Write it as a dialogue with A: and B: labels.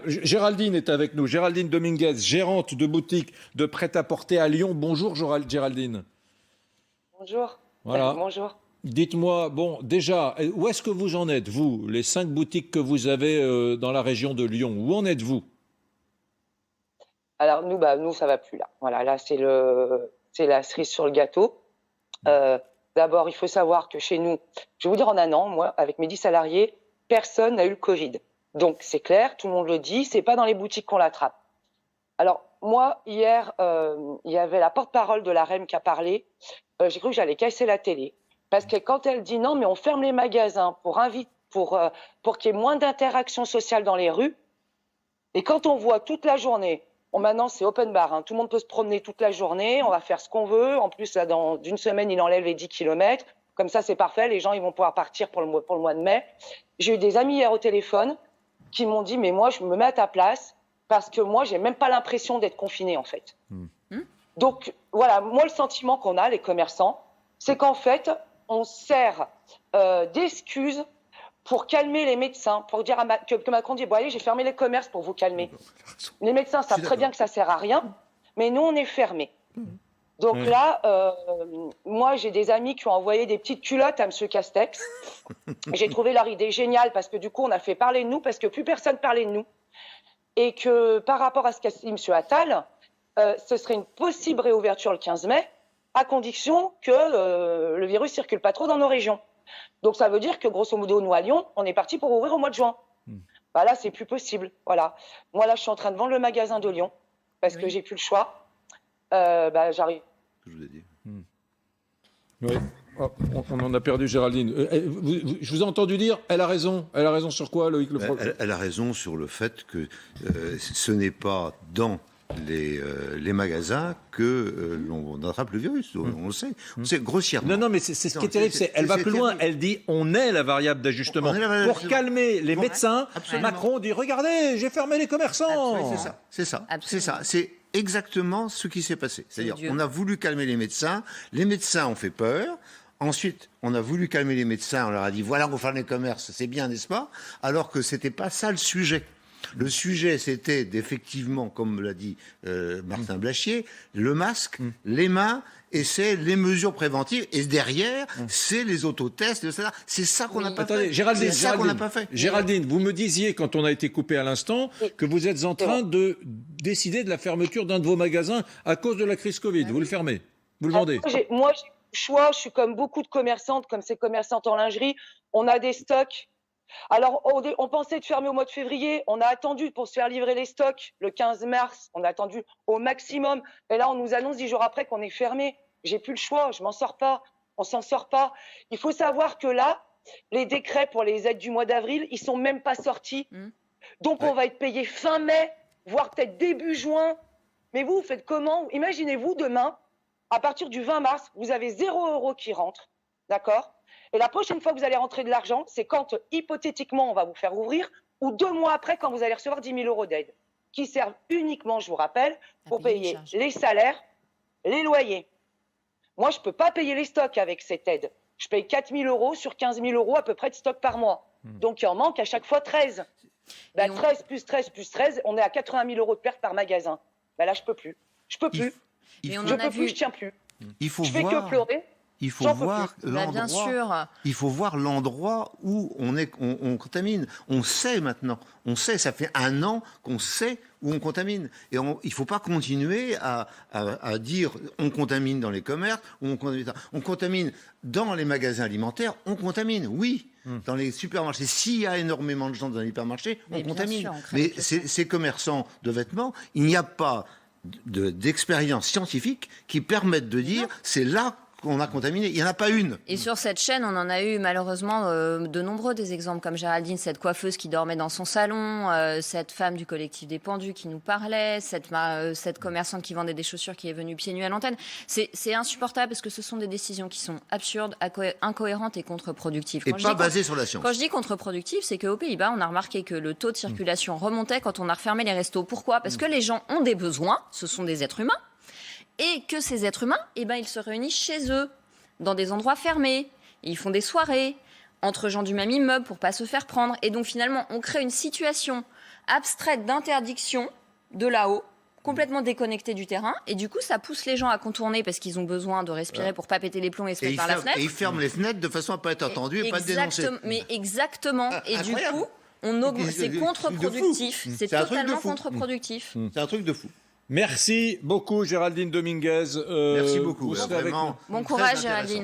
A: Géraldine est avec nous. Géraldine Dominguez, gérante de boutique de prêt-à-porter à Lyon. Bonjour Géraldine.
B: Bonjour.
A: Voilà.
B: Bonjour.
A: Dites-moi, bon, déjà, où est-ce que vous en êtes, vous, les 5 boutiques que vous avez dans la région de Lyon? Où en êtes-vous?
B: Alors nous ça va plus là. Voilà, là c'est la cerise sur le gâteau. D'abord, il faut savoir que chez nous, je vais vous dire en un an, moi, avec mes 10 salariés, personne n'a eu le Covid. Donc c'est clair, tout le monde le dit, c'est pas dans les boutiques qu'on l'attrape. Alors moi, hier, il y avait la porte-parole de la REM qui a parlé. J'ai cru que j'allais casser la télé. Parce que quand elle dit non, mais on ferme les magasins pour qu'il y ait moins d'interaction sociale dans les rues. Et quand on voit toute la journée, maintenant c'est open bar, hein, tout le monde peut se promener toute la journée, on va faire ce qu'on veut. En plus, là, dans une semaine, il enlève les 10 km. Comme ça, c'est parfait, les gens ils vont pouvoir partir pour le mois de mai. J'ai eu des amis hier au téléphone qui m'ont dit, mais moi, je me mets à ta place parce que moi, j'ai même pas l'impression d'être confinée, en fait. Donc, voilà, moi, le sentiment qu'on a, les commerçants, c'est qu'en fait, on sert d'excuses pour calmer les médecins, pour dire que Macron dit, bon allez, j'ai fermé les commerces pour vous calmer. Les médecins savent très bien que ça sert à rien, mais nous, on est fermés. Donc là, moi, j'ai des amis qui ont envoyé des petites culottes à M. Castex. J'ai trouvé leur idée géniale parce que du coup, on a fait parler de nous parce que plus personne parlait de nous. Et que par rapport à ce qu'a dit M. Attal, ce serait une possible réouverture le 15 mai, à condition que le virus circule pas trop dans nos régions. Donc ça veut dire que grosso modo, nous à Lyon, on est parti pour ouvrir au mois de juin. Bah là, c'est plus possible. Voilà. Moi là, je suis en train de vendre le magasin de Lyon parce que j'ai plus le choix. J'arrive.
C: Je vous ai dit.
A: Oui. Oh, on en a perdu Géraldine. Je vous ai entendu dire, elle a raison. Elle a raison sur quoi, Loïc Lefroy?
C: Elle a raison sur le fait que ce n'est pas dans les magasins que l'on attrape le virus. On le sait. On sait grossièrement.
A: Non, mais c'est ce qui est terrible. Elle va plus loin. Elle dit on est la variable d'ajustement. Pour calmer les médecins, absolument. Macron dit regardez, j'ai fermé les commerçants.
C: C'est ça. C'est exactement ce qui s'est passé. C'est-à-dire on a voulu calmer les médecins ont fait peur. Ensuite, on a voulu calmer les médecins, on leur a dit voilà, on va faire les commerces, c'est bien, n'est-ce pas? Alors que c'était pas ça le sujet. Le sujet, c'était effectivement, comme l'a dit Martin Blachier, le masque, les mains, et c'est les mesures préventives. Et derrière, c'est les autotests, etc. C'est ça qu'on n'a pas fait.
A: Géraldine, vous me disiez, quand on a été coupé à l'instant, que vous êtes en train de décider de la fermeture d'un de vos magasins à cause de la crise Covid. Vous le fermez? Vous le vendez?
B: Moi, j'ai le choix. Je suis comme beaucoup de commerçantes, comme ces commerçantes en lingerie. On a des stocks. Alors, on pensait de fermer au mois de février. On a attendu pour se faire livrer les stocks le 15 mars. On a attendu au maximum. Et là, on nous annonce 10 jours après qu'on est fermé. J'ai plus le choix. Je m'en sors pas. On s'en sort pas. Il faut savoir que là, les décrets pour les aides du mois d'avril, ils sont même pas sortis. Donc, on va être payé fin mai, voire peut-être début juin. Mais vous faites comment? Imaginez-vous demain, à partir du 20 mars, vous avez 0 € qui rentre. D'accord? Et la prochaine fois que vous allez rentrer de l'argent, c'est quand, hypothétiquement, on va vous faire ouvrir, ou 2 mois après, quand vous allez recevoir 10 000 € d'aide, qui servent uniquement, je vous rappelle, pour payer les salaires, les loyers. Moi, je ne peux pas payer les stocks avec cette aide. Je paye 4 000 € sur 15 000 € à peu près de stock par mois. Donc, il en manque à chaque fois 13. 13 plus 13 plus 13, on est à 80 000 € de perte par magasin. Là, je ne peux plus. Je peux plus. Je ne peux plus, je ne tiens plus.
C: Il faut
B: je fais que pleurer.
C: Il faut voir l'endroit. Il faut voir l'endroit où on contamine. On sait maintenant. On sait. Ça fait 1 an qu'on sait où on contamine. Et il ne faut pas continuer à dire on contamine dans les commerces, on contamine dans les magasins alimentaires. On contamine, oui. Dans les supermarchés, s'il y a énormément de gens dans les hypermarchés, on contamine. Mais ces commerçants de vêtements, il n'y a pas d'expérience scientifique qui permette de dire c'est là qu'on a contaminé. Il n'y en a pas une.
D: Et sur cette chaîne, on en a eu malheureusement de nombreux des exemples, comme Géraldine, cette coiffeuse qui dormait dans son salon, cette femme du collectif des pendus qui nous parlait, cette commerçante qui vendait des chaussures qui est venue pieds nus à l'antenne. C'est insupportable parce que ce sont des décisions qui sont absurdes, incohérentes et contre-productives.
C: Et pas basées sur la science.
D: Quand je dis contre-productive, c'est qu'aux Pays-Bas, on a remarqué que le taux de circulation remontait quand on a refermé les restos. Pourquoi? Parce que les gens ont des besoins, ce sont des êtres humains. Et que ces êtres humains, ils se réunissent chez eux, dans des endroits fermés. Ils font des soirées entre gens du même immeuble pour pas se faire prendre. Et donc finalement, on crée une situation abstraite d'interdiction de là-haut, complètement déconnectée du terrain, et du coup ça pousse les gens à contourner parce qu'ils ont besoin de respirer pour pas péter les plombs et se mettre par la fenêtre.
C: Et ils ferment les fenêtres de façon à pas être entendus et pas être dénoncés.
D: Mais exactement. Et du coup, c'est contre-productif. C'est totalement contre-productif.
C: C'est un truc de fou.
A: Merci beaucoup Géraldine Dominguez.
C: Merci beaucoup.
A: Vous serez avec nous.
D: Bon courage Géraldine.